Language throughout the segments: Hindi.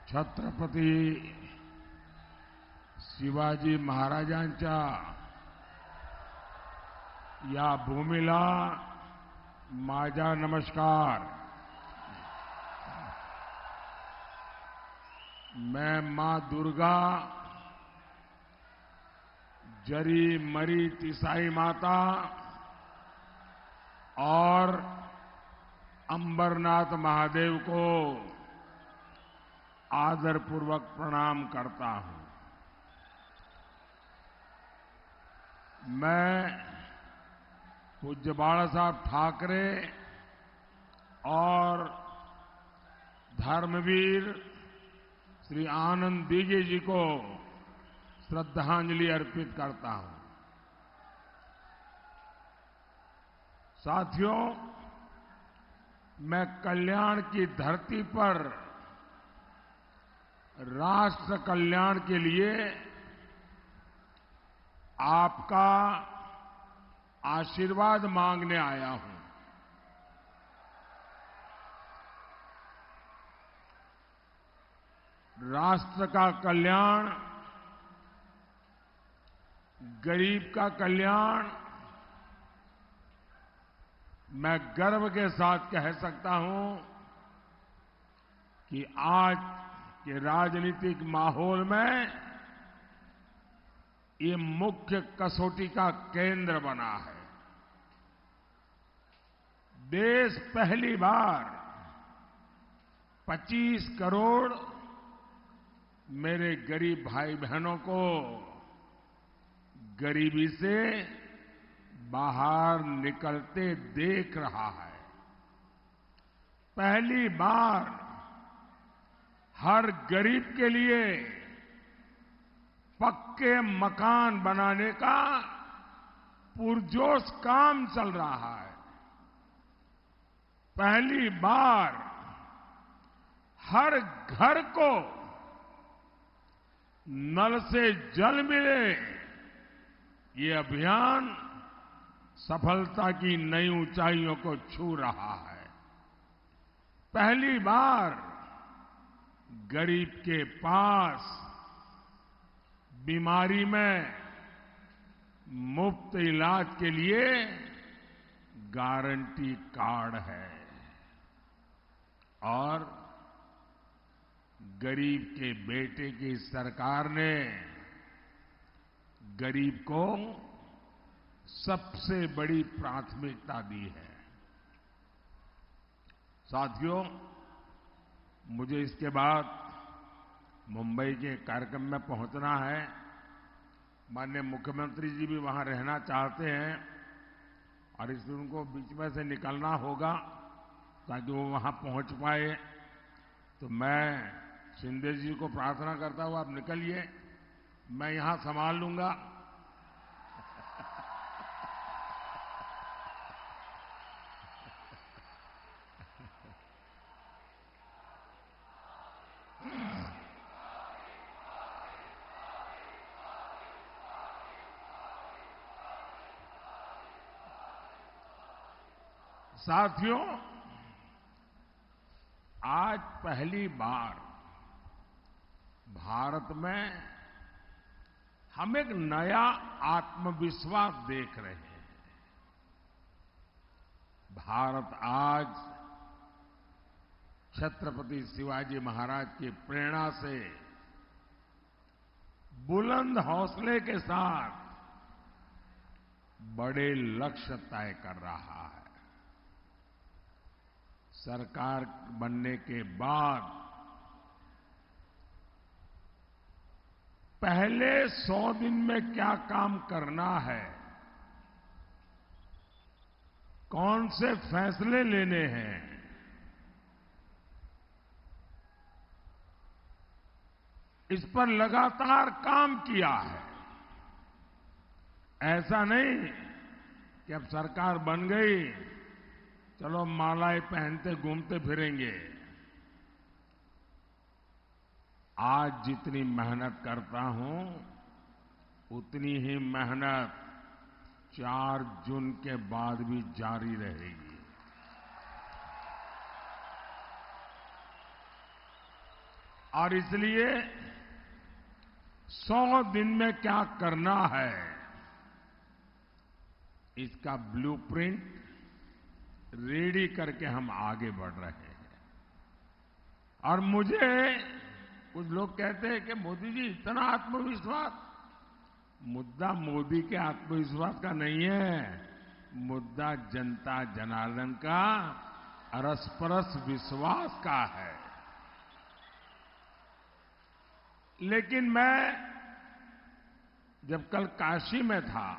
छत्रपती शिवाजी महाराजांच्या या भूमीला माझा नमस्कार। मैं मां दुर्गा, जरी मरी तिसाई माता और अंबरनाथ महादेव को आदरपूर्वक प्रणाम करता हूं। मैं पूज्य बाला साहब ठाकरे और धर्मवीर श्री आनंद दीघे जी को श्रद्धांजलि अर्पित करता हूं। साथियों, मैं कल्याण की धरती पर राष्ट्र कल्याण के लिए आपका आशीर्वाद मांगने आया हूं। राष्ट्र का कल्याण, गरीब का कल्याण, मैं गर्व के साथ कह सकता हूं कि आज के राजनीतिक माहौल में ये मुख्य कसौटी का केंद्र बना है। देश पहली बार 25 करोड़ मेरे गरीब भाई बहनों को गरीबी से बाहर निकलते देख रहा है। पहली बार हर गरीब के लिए पक्के मकान बनाने का पुरजोश काम चल रहा है। पहली बार हर घर को नल से जल मिले, ये अभियान सफलता की नई ऊंचाइयों को छू रहा है। पहली बार गरीब के पास बीमारी में मुफ्त इलाज के लिए गारंटी कार्ड है और गरीब के बेटे की सरकार ने गरीब को सबसे बड़ी प्राथमिकता दी है। साथियों, मुझे इसके बाद मुंबई के कार्यक्रम में पहुंचना है। माननीय मुख्यमंत्री जी भी वहां रहना चाहते हैं और इसलिए उनको बीच में से निकलना होगा ताकि वो वहां पहुंच पाए। तो मैं शिंदे जी को प्रार्थना करता हूं, आप निकलिए, मैं यहां संभाल लूंगा। साथियों, आज पहली बार भारत में हम एक नया आत्मविश्वास देख रहे हैं। भारत आज छत्रपति शिवाजी महाराज की प्रेरणा से बुलंद हौसले के साथ बड़े लक्ष्य तय कर रहा है। सरकार बनने के बाद पहले 100 दिन में क्या काम करना है, कौन से फैसले लेने हैं, इस पर लगातार काम किया है। ऐसा नहीं कि अब सरकार बन गई, चलो मालाएं पहनते घूमते फिरेंगे। आज जितनी मेहनत करता हूं, उतनी ही मेहनत 4 जून के बाद भी जारी रहेगी। और इसलिए 100 दिन में क्या करना है, इसका ब्लूप्रिंट रेडी करके हम आगे बढ़ रहे हैं। और मुझे कुछ लोग कहते हैं कि मोदी जी इतना आत्मविश्वास। मुद्दा मोदी के आत्मविश्वास का नहीं है, मुद्दा जनता जनार्दन का अरसपरस विश्वास का है। लेकिन मैं जब कल काशी में था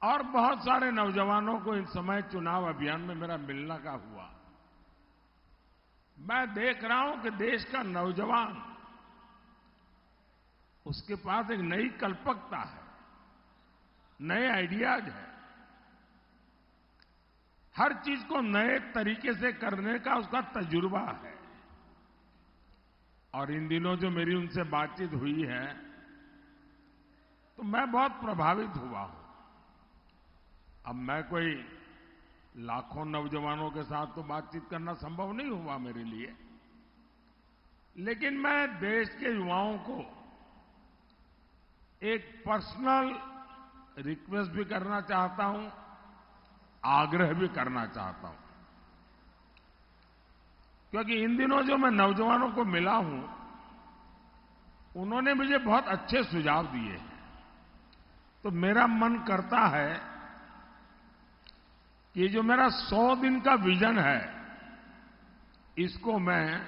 और बहुत सारे नौजवानों को इस समय चुनाव अभियान में मेरा मिलना का हुआ, मैं देख रहा हूं कि देश का नौजवान, उसके पास एक नई कल्पकता है, नए आइडियाज है, हर चीज को नए तरीके से करने का उसका तजुर्बा है। और इन दिनों जो मेरी उनसे बातचीत हुई है तो मैं बहुत प्रभावित हुआ हूं। अब मैं कोई लाखों नौजवानों के साथ तो बातचीत करना संभव नहीं हुआ मेरे लिए, लेकिन मैं देश के युवाओं को एक पर्सनल रिक्वेस्ट भी करना चाहता हूं, आग्रह भी करना चाहता हूं। क्योंकि इन दिनों जो मैं नौजवानों को मिला हूं, उन्होंने मुझे बहुत अच्छे सुझाव दिए हैं। तो मेरा मन करता है कि जो मेरा 100 दिन का विजन है, इसको मैं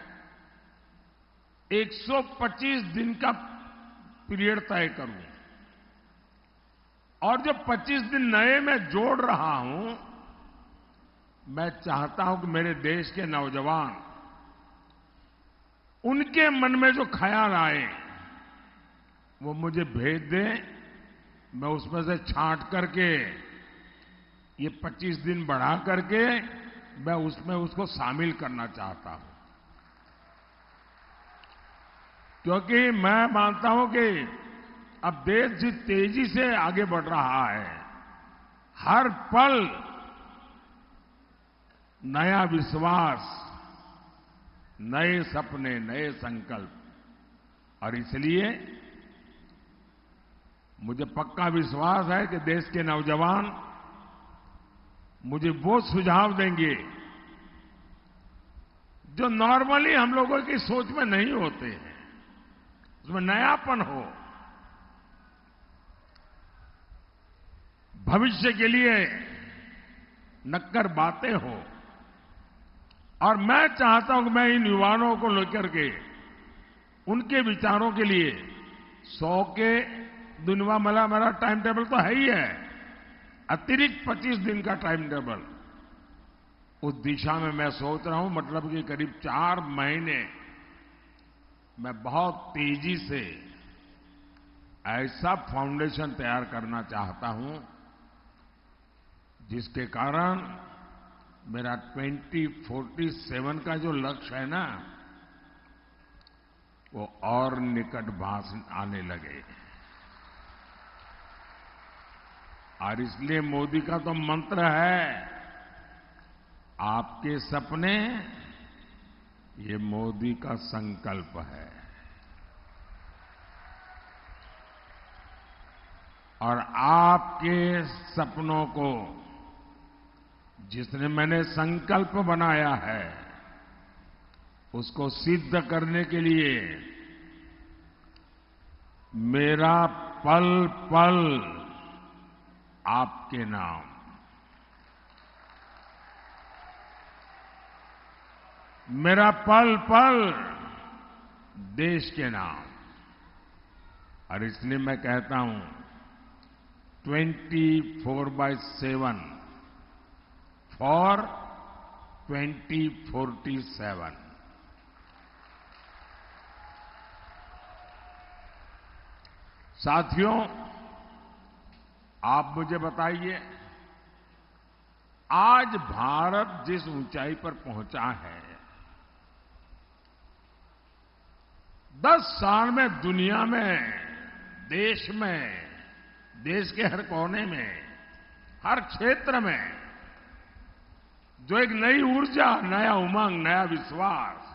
125 दिन का पीरियड तय करूं। और जो 25 दिन नए मैं जोड़ रहा हूं, मैं चाहता हूं कि मेरे देश के नौजवान, उनके मन में जो ख्याल आए वो मुझे भेज दें। मैं उसमें से छांट करके ये 25 दिन बढ़ा करके मैं उसमें उसको शामिल करना चाहता हूं। क्योंकि मैं मानता हूं कि अब देश जिस तेजी से आगे बढ़ रहा है, हर पल नया विश्वास, नए सपने, नए संकल्प। और इसलिए मुझे पक्का विश्वास है कि देश के नौजवान मुझे वो सुझाव देंगे जो नॉर्मली हम लोगों की सोच में नहीं होते हैं, उसमें नयापन हो, भविष्य के लिए नक्कर बातें हो। और मैं चाहता हूं कि मैं इन युवाओं को लेकर के उनके विचारों के लिए 100 के दुनिया मला मेरा टाइम टेबल तो है ही है, अतिरिक्त 25 दिन का टाइम टेबल, उस दिशा में मैं सोच रहा हूं। मतलब कि करीब 4 महीने मैं बहुत तेजी से ऐसा फाउंडेशन तैयार करना चाहता हूं जिसके कारण मेरा 2047 का जो लक्ष्य है ना, वो और निकट भास आने लगे। और इसलिए मोदी का तो मंत्र है, आपके सपने, ये मोदी का संकल्प है। और आपके सपनों को जिसने मैंने संकल्प बनाया है, उसको सिद्ध करने के लिए मेरा पल पल आपके नाम, मेरा पल पल देश के नाम। और इसलिए मैं कहता हूं 24/7 फॉर 2047। साथियों, आप मुझे बताइए, आज भारत जिस ऊंचाई पर पहुंचा है, 10 साल में दुनिया में, देश में, देश के हर कोने में, हर क्षेत्र में जो एक नई ऊर्जा, नया उमंग, नया विश्वास,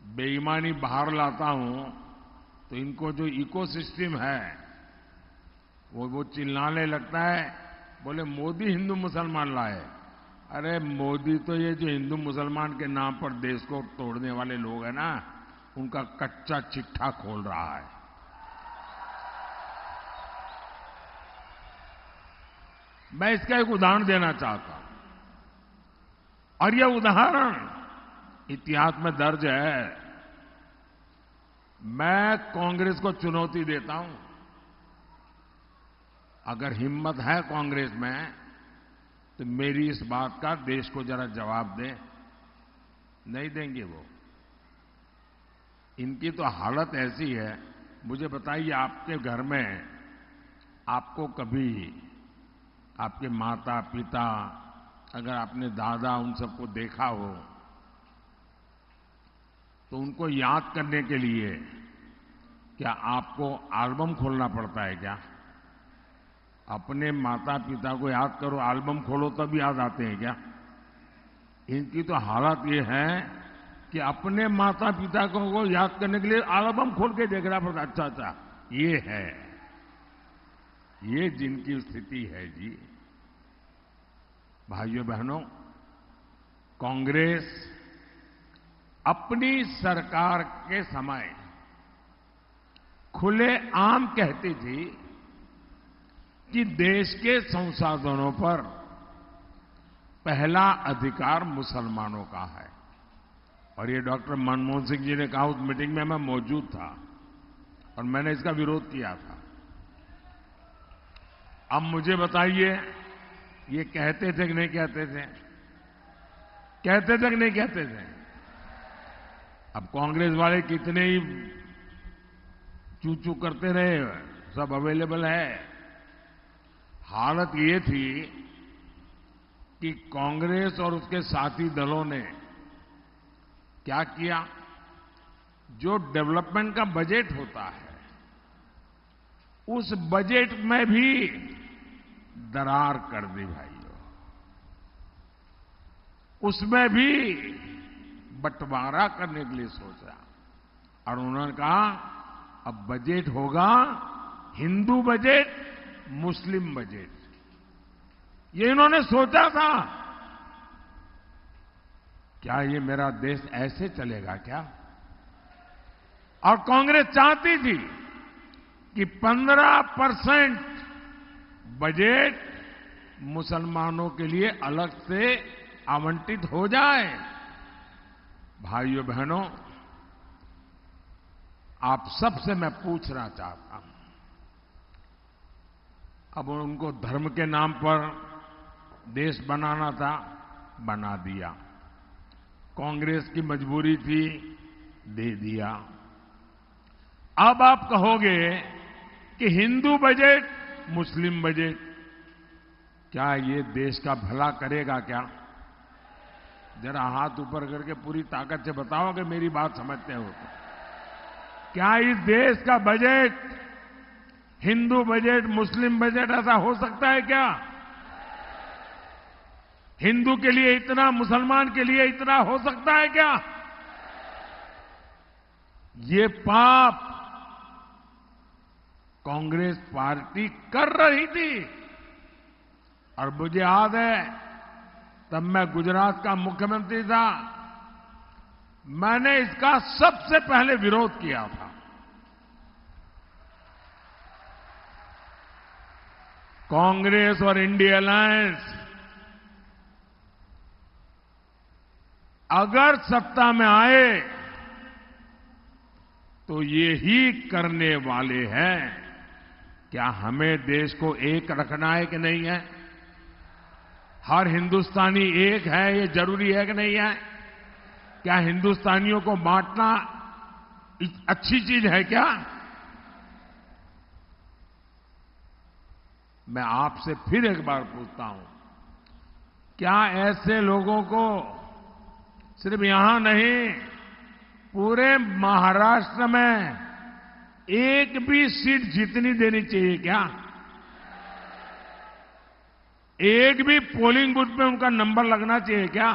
बेईमानी बाहर लाता हूं तो इनको जो इकोसिस्टम है वो चिल्लाने लगता है, बोले मोदी हिंदू मुसलमान लाए। अरे मोदी तो ये जो हिंदू मुसलमान के नाम पर देश को तोड़ने वाले लोग हैं ना, उनका कच्चा चिट्ठा खोल रहा है। मैं इसका एक उदाहरण देना चाहता हूं, और यह उदाहरण इतिहास में दर्ज है। मैं कांग्रेस को चुनौती देता हूं, अगर हिम्मत है कांग्रेस में तो मेरी इस बात का देश को जरा जवाब दें। नहीं देंगे वो। इनकी तो हालत ऐसी है। मुझे बताइए, आपके घर में आपको कभी आपके माता पिता, अगर आपने दादा उन सबको देखा हो तो उनको याद करने के लिए क्या आपको एल्बम खोलना पड़ता है क्या? अपने माता पिता को याद करो, एल्बम खोलो तब याद आते हैं क्या? इनकी तो हालत ये है कि अपने माता पिता को याद करने के लिए एल्बम खोल के देखना पड़ता। अच्छा अच्छा, ये है, ये जिनकी स्थिति है जी। भाइयों बहनों, कांग्रेस अपनी सरकार के समय खुले आम कहती थी कि देश के संसाधनों पर पहला अधिकार मुसलमानों का है। और ये डॉक्टर मनमोहन सिंह जी ने कहा, उस मीटिंग में मैं मौजूद था और मैंने इसका विरोध किया था। अब मुझे बताइए, ये कहते थे कि नहीं कहते थे? कहते थे कि नहीं कहते थे? अब कांग्रेस वाले कितने ही चू चू करते रहे, सब अवेलेबल है। हालत ये थी कि कांग्रेस और उसके साथी दलों ने क्या किया, जो डेवलपमेंट का बजट होता है उस बजट में भी दरार कर दी भाइयों। उसमें भी बंटवारा करने के लिए सोचा और उन्होंने कहा अब बजट होगा हिंदू बजट, मुस्लिम बजट। ये इन्होंने सोचा था। क्या ये मेरा देश ऐसे चलेगा क्या? और कांग्रेस चाहती थी कि 15% बजट मुसलमानों के लिए अलग से आवंटित हो जाए। भाइयों बहनों, आप सबसे मैं पूछना चाहता हूं, अब उनको धर्म के नाम पर देश बनाना था, बना दिया। कांग्रेस की मजबूरी थी, दे दिया। अब आप कहोगे कि हिंदू बजट, मुस्लिम बजट, क्या ये देश का भला करेगा क्या? जरा हाथ ऊपर करके पूरी ताकत से बताओ कि मेरी बात समझते हो तो। क्या इस देश का बजट हिंदू बजट, मुस्लिम बजट ऐसा हो सकता है क्या? हिंदू के लिए इतना, मुसलमान के लिए इतना हो सकता है क्या? ये पाप कांग्रेस पार्टी कर रही थी। और मुझे याद है, तब मैं गुजरात का मुख्यमंत्री था, मैंने इसका सबसे पहले विरोध किया था। कांग्रेस और इंडिया अलायंस अगर सत्ता में आए तो ये ही करने वाले हैं। क्या हमें देश को एक रखना है कि नहीं है? हर हिंदुस्तानी एक है, ये जरूरी है कि नहीं है? क्या हिंदुस्तानियों को बांटना अच्छी चीज है क्या? मैं आपसे फिर एक बार पूछता हूं, क्या ऐसे लोगों को सिर्फ यहां नहीं, पूरे महाराष्ट्र में एक भी सीट जीतनी देनी चाहिए क्या? एक भी पोलिंग बूथ पे उनका नंबर लगना चाहिए क्या?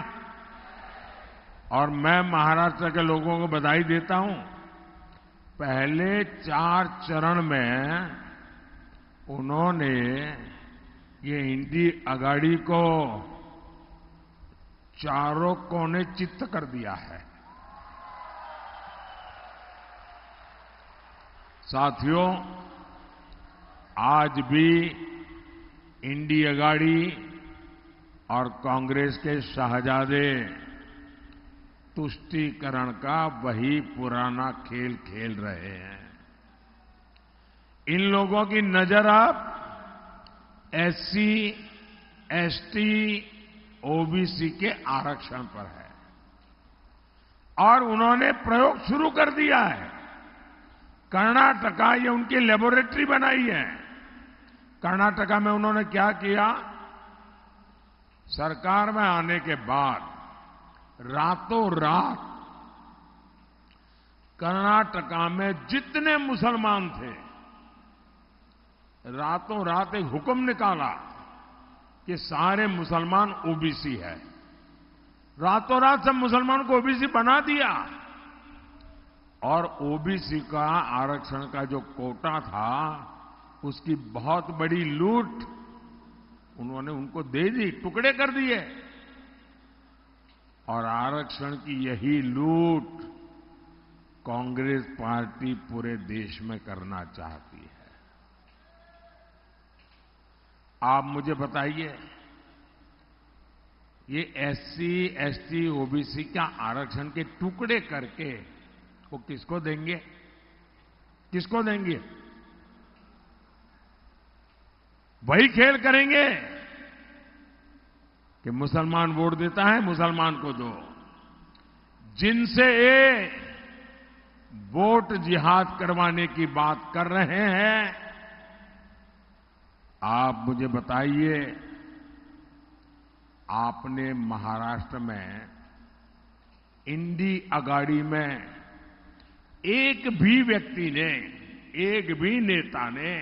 और मैं महाराष्ट्र के लोगों को बधाई देता हूं। पहले 4 चरण में उन्होंने ये इंडी अगाड़ी को चारों कोने चित्त कर दिया है। साथियों, आज भी इंडी अगाड़ी और कांग्रेस के शाहजादे तुष्टीकरण का वही पुराना खेल खेल रहे हैं। इन लोगों की नजर अब एससी, एसटी, ओबीसी के आरक्षण पर है और उन्होंने प्रयोग शुरू कर दिया है। कर्नाटका ये उनकी लेबोरेटरी बनाई है। कर्नाटका में उन्होंने क्या किया? सरकार में आने के बाद रातों रात कर्नाटका में जितने मुसलमान थे, रातों रात एक हुक्म निकाला कि सारे मुसलमान ओबीसी है। रातों रात सब मुसलमान को ओबीसी बना दिया और ओबीसी का आरक्षण का जो कोटा था उसकी बहुत बड़ी लूट उन्होंने उनको दे दी, टुकड़े कर दिए। और आरक्षण की यही लूट कांग्रेस पार्टी पूरे देश में करना चाहती है। आप मुझे बताइए, ये एससी, एसटी, ओबीसी का आरक्षण के टुकड़े करके वो किसको देंगे? किसको देंगे? वही खेल करेंगे कि मुसलमान वोट देता है, मुसलमान को दो। जिनसे ये वोट जिहाद करवाने की बात कर रहे हैं, आप मुझे बताइए, आपने महाराष्ट्र में इंडी अगाड़ी में एक भी व्यक्ति ने, एक भी नेता ने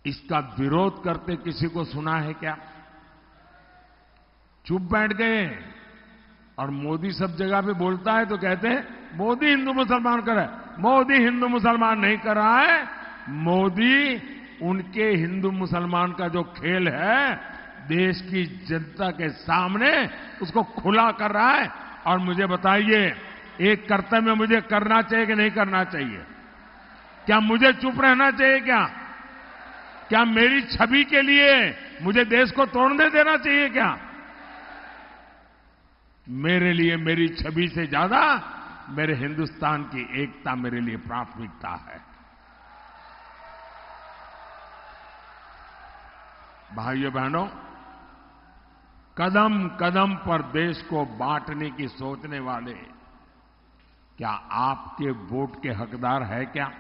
इसका विरोध करते किसी को सुना है क्या? चुप बैठ गए। और मोदी सब जगह पे बोलता है तो कहते हैं मोदी हिंदू मुसलमान कर रहा है। मोदी हिंदू मुसलमान नहीं कर रहा है। मोदी उनके हिंदू मुसलमान का जो खेल है देश की जनता के सामने उसको खुला कर रहा है। और मुझे बताइए, एक कर्तव्य मुझे करना चाहिए कि नहीं करना चाहिए? क्या मुझे चुप रहना चाहिए? क्या मेरी छवि के लिए मुझे देश को तोड़ने देना चाहिए क्या? मेरे लिए मेरी छवि से ज्यादा मेरे हिंदुस्तान की एकता मेरे लिए प्राथमिकता है। भाइयों बहनों, कदम कदम पर देश को बांटने की सोचने वाले क्या आपके वोट के हकदार है क्या?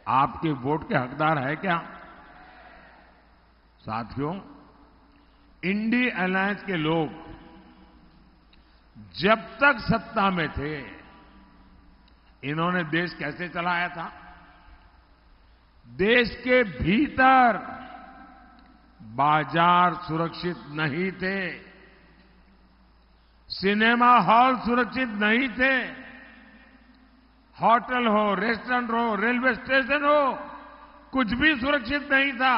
आपके वोट के हकदार है क्या? साथियों, इंडी अलायंस के लोग जब तक सत्ता में थे, इन्होंने देश कैसे चलाया था? देश के भीतर बाजार सुरक्षित नहीं थे, सिनेमा हॉल सुरक्षित नहीं थे, होटल हो, रेस्टोरेंट हो, रेलवे स्टेशन हो, कुछ भी सुरक्षित नहीं था।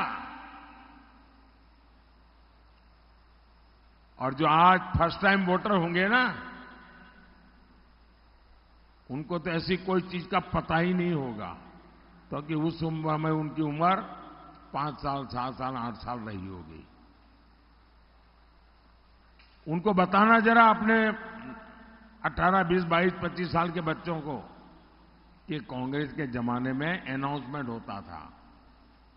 और जो आज फर्स्ट टाइम वोटर होंगे ना, उनको तो ऐसी कोई चीज का पता ही नहीं होगा, क्योंकि उस उम्र में उनकी उम्र 5 साल, 7 साल, 8 साल रही होगी। उनको बताना जरा अपने 18, 20, 22, 25 साल के बच्चों को कि कांग्रेस के जमाने में अनाउंसमेंट होता था,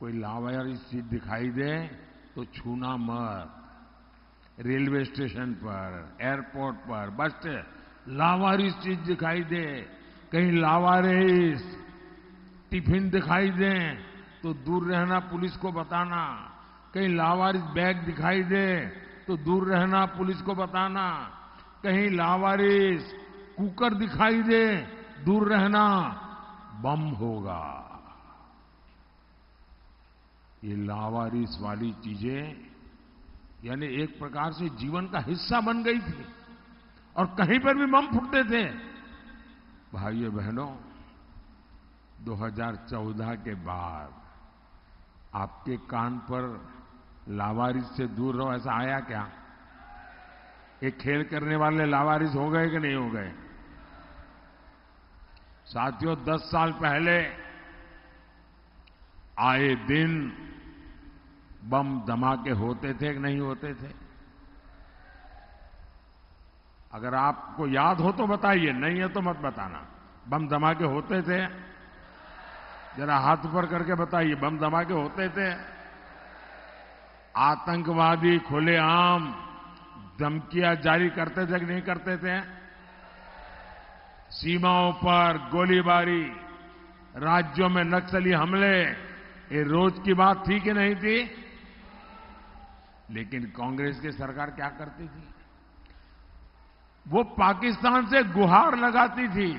कोई लावारिस चीज दिखाई दे तो छूना मत। रेलवे स्टेशन पर, एयरपोर्ट पर, बस लावारिस चीज दिखाई दे, कहीं लावारिस टिफिन दिखाई दे तो दूर रहना, पुलिस को बताना। कहीं लावारिस बैग दिखाई दे तो दूर रहना, पुलिस को बताना। कहीं लावारिस कुकर दिखाई दे, दूर रहना, बम होगा। ये लावारिस वाली चीजें यानी एक प्रकार से जीवन का हिस्सा बन गई थी और कहीं पर भी बम फूटते थे। भाइयों बहनों, 2014 के बाद आपके कान पर लावारिस से दूर रहो ऐसा आया क्या? ये खेल करने वाले लावारिस हो गए कि नहीं हो गए? साथियों, 10 साल पहले आए दिन बम धमाके होते थे कि नहीं होते थे? अगर आपको याद हो तो बताइए, नहीं है तो मत बताना। बम धमाके होते थे? जरा हाथ ऊपर करके बताइए, बम धमाके होते थे? आतंकवादी खुलेआम धमकियां जारी करते थे कि नहीं करते थे? सीमाओं पर गोलीबारी, राज्यों में नक्सली हमले, ये रोज की बात थी कि नहीं थी? लेकिन कांग्रेस की सरकार क्या करती थी? वो पाकिस्तान से गुहार लगाती थी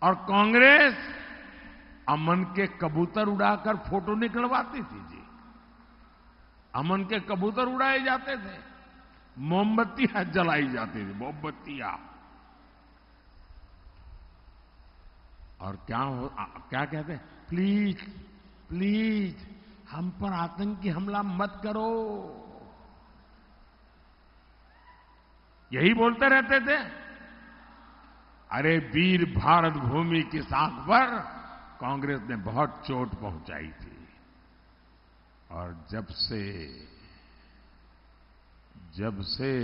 और कांग्रेस अमन के कबूतर उड़ाकर फोटो निकलवाती थी जी। अमन के कबूतर उड़ाए जाते थे, मोमबत्तियां जलाई जाती थी, मोमबत्तियां। और क्या कहते? प्लीज प्लीज हम पर आतंकी हमला मत करो, यही बोलते रहते थे। अरे वीर भारत भूमि की साख पर कांग्रेस ने बहुत चोट पहुंचाई थी। और जब से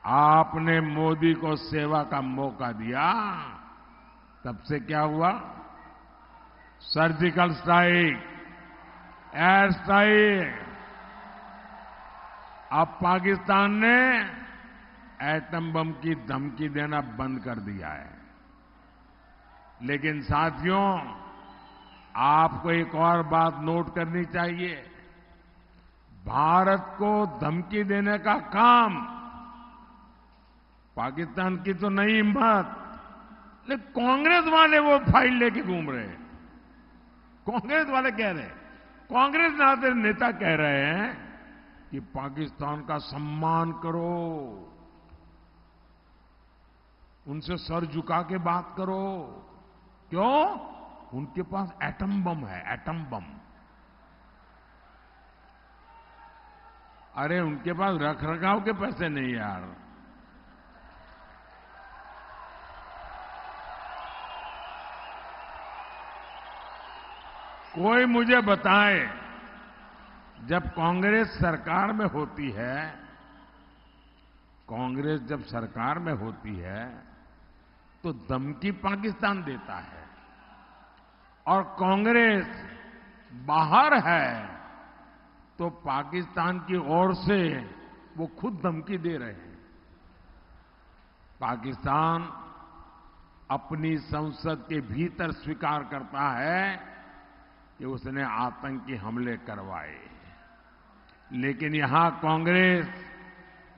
आपने मोदी को सेवा का मौका दिया, तब से क्या हुआ? Surgical strike, air strike. अब पाकिस्तान ने एटम बम की धमकी देना बंद कर दिया है। लेकिन साथियों, आपको एक और बात नोट करनी चाहिए। भारत को धमकी देने का काम पाकिस्तान की तो नहीं हिम्मत, लेकिन कांग्रेस वाले वो फाइल लेके घूम रहे हैं। कांग्रेस वाले कह रहे हैं, कांग्रेस नेता कह रहे हैं कि पाकिस्तान का सम्मान करो, उनसे सर झुका के बात करो। क्यों? उनके पास एटम बम है, एटम बम। अरे उनके पास रखरखाव के पैसे नहीं यार। कोई मुझे बताए, जब कांग्रेस सरकार में होती है, कांग्रेस जब सरकार में होती है तो धमकी पाकिस्तान देता है, और कांग्रेस बाहर है तो पाकिस्तान की ओर से वो खुद धमकी दे रहे हैं। पाकिस्तान अपनी संसद के भीतर स्वीकार करता है कि उसने आतंकी हमले करवाए, लेकिन यहां कांग्रेस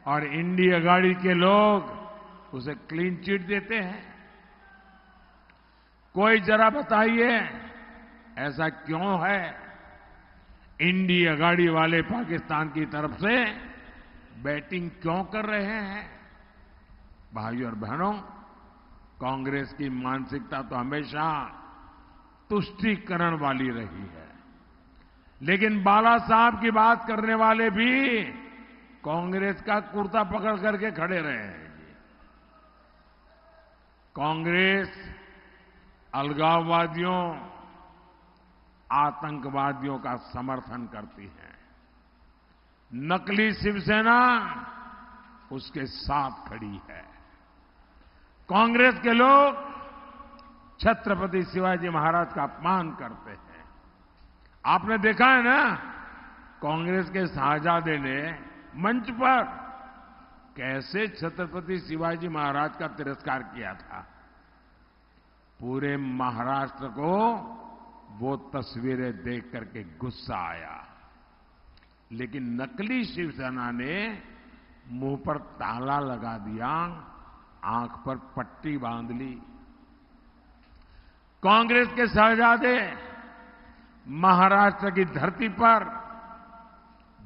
और इंडिया अघाड़ी के लोग उसे क्लीन चिट देते हैं। कोई जरा बताइए ऐसा क्यों है? इंडिया अघाड़ी वाले पाकिस्तान की तरफ से बैटिंग क्यों कर रहे हैं? भाइयों और बहनों, कांग्रेस की मानसिकता तो हमेशा तुष्टीकरण वाली रही है, लेकिन बाला साहब की बात करने वाले भी कांग्रेस का कुर्ता पकड़ करके खड़े रहे हैं। कांग्रेस अलगाववादियों, आतंकवादियों का समर्थन करती है। नकली शिवसेना उसके साथ खड़ी है। कांग्रेस के लोग छत्रपति शिवाजी महाराज का अपमान करते हैं। आपने देखा है ना, कांग्रेस के शाहजादे ने मंच पर कैसे छत्रपति शिवाजी महाराज का तिरस्कार किया था। पूरे महाराष्ट्र को वो तस्वीरें देख करके गुस्सा आया, लेकिन नकली शिवसेना ने मुंह पर ताला लगा दिया, आंख पर पट्टी बांध ली। कांग्रेस के शहजादे महाराष्ट्र की धरती पर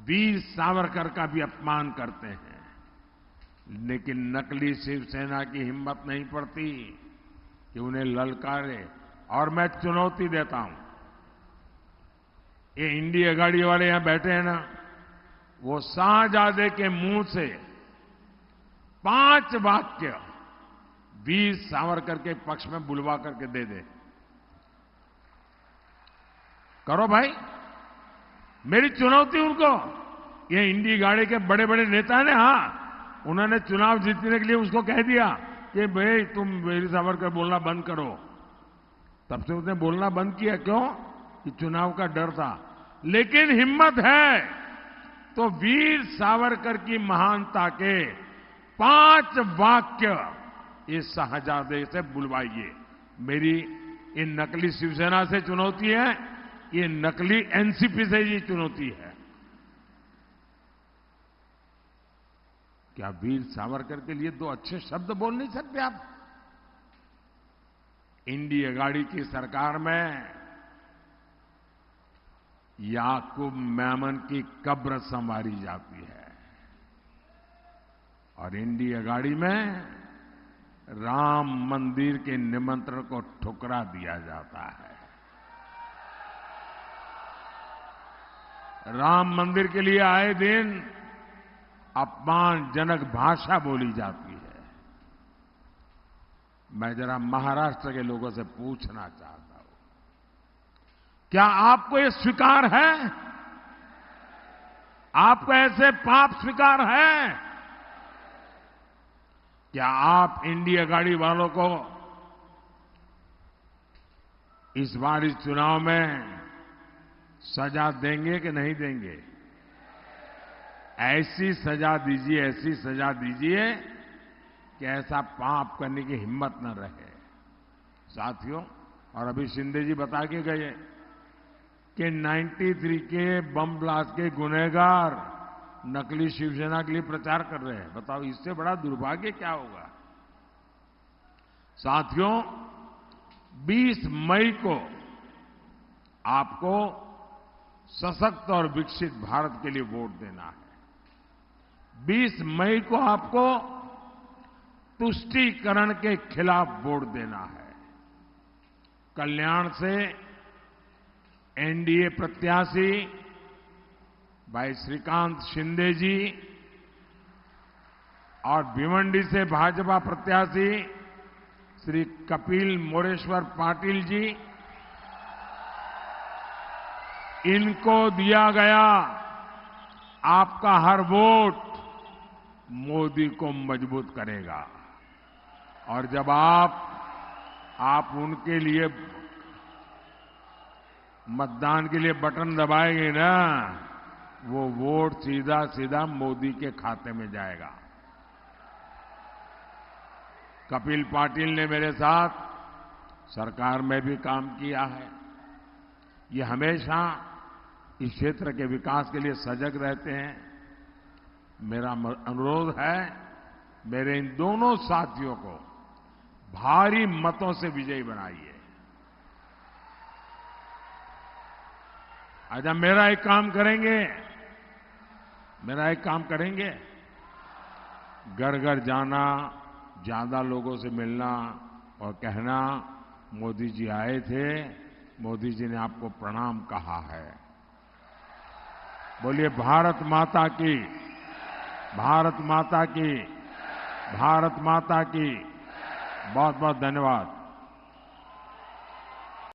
वीर सावरकर का भी अपमान करते हैं, लेकिन नकली शिवसेना की हिम्मत नहीं पड़ती कि उन्हें ललकारे। और मैं चुनौती देता हूं, ये इंडिया गाड़ी वाले यहां बैठे हैं ना, वो शाहजादे के मुंह से 5 वाक्य वीर सावरकर के पक्ष में बुलवा करके दे दे। करो भाई, मेरी चुनौती उनको। ये इंडी गाड़ी के बड़े बड़े नेता ने, हाँ, उन्होंने चुनाव जीतने के लिए उसको कह दिया कि भाई तुम वीर सावरकर बोलना बंद करो। तब से उसने बोलना बंद किया। क्यों? कि चुनाव का डर था। लेकिन हिम्मत है तो वीर सावरकर की महानता के 5 वाक्य इस शाहजादे से बुलवाइए। मेरी इन नकली शिवसेना से चुनौती है, ये नकली एनसीपी से ये चुनौती है। क्या वीर सावरकर के लिए 2 अच्छे शब्द बोल नहीं सकते आप? इंडिया गाड़ी की सरकार में याकूब मेमन की कब्र संवारी जाती है और इंडिया गाड़ी में राम मंदिर के निमंत्रण को ठुकरा दिया जाता है। राम मंदिर के लिए आए दिन अपमानजनक भाषा बोली जाती है। मैं जरा महाराष्ट्र के लोगों से पूछना चाहता हूं, क्या आपको ये स्वीकार है? आपको ऐसे पाप स्वीकार है? क्या आप इंडिया गाड़ी वालों को इस बार इस चुनाव में सजा देंगे कि नहीं देंगे? ऐसी सजा दीजिए, ऐसी सजा दीजिए कि ऐसा पाप करने की हिम्मत न रहे। साथियों, और अभी शिंदे जी बता के गए कि 93 के बम ब्लास्ट के गुनहगार नकली शिवसेना के लिए प्रचार कर रहे हैं। बताओ, इससे बड़ा दुर्भाग्य क्या होगा? साथियों, 20 मई को आपको सशक्त और विकसित भारत के लिए वोट देना है। 20 मई को आपको तुष्टीकरण के खिलाफ वोट देना है। कल्याण से एनडीए प्रत्याशी भाई श्रीकांत शिंदे जी और भिवंडी से भाजपा प्रत्याशी श्री कपिल मोरेश्वर पाटिल जी, इनको दिया गया आपका हर वोट मोदी को मजबूत करेगा। और जब आप उनके लिए मतदान के लिए बटन दबाएंगे ना, वो वोट सीधा सीधा मोदी के खाते में जाएगा। कपिल पाटिल ने मेरे साथ सरकार में भी काम किया है। ये हमेशा इस क्षेत्र के विकास के लिए सजग रहते हैं। मेरा अनुरोध है, मेरे इन दोनों साथियों को भारी मतों से विजयी बनाइए। आज हम मेरा एक काम करेंगे, घर घर जाना, ज्यादा लोगों से मिलना और कहना, मोदी जी आए थे, मोदी जी ने आपको प्रणाम कहा है। बोलिए भारत माता की, भारत माता की, भारत माता की। बहुत बहुत धन्यवाद।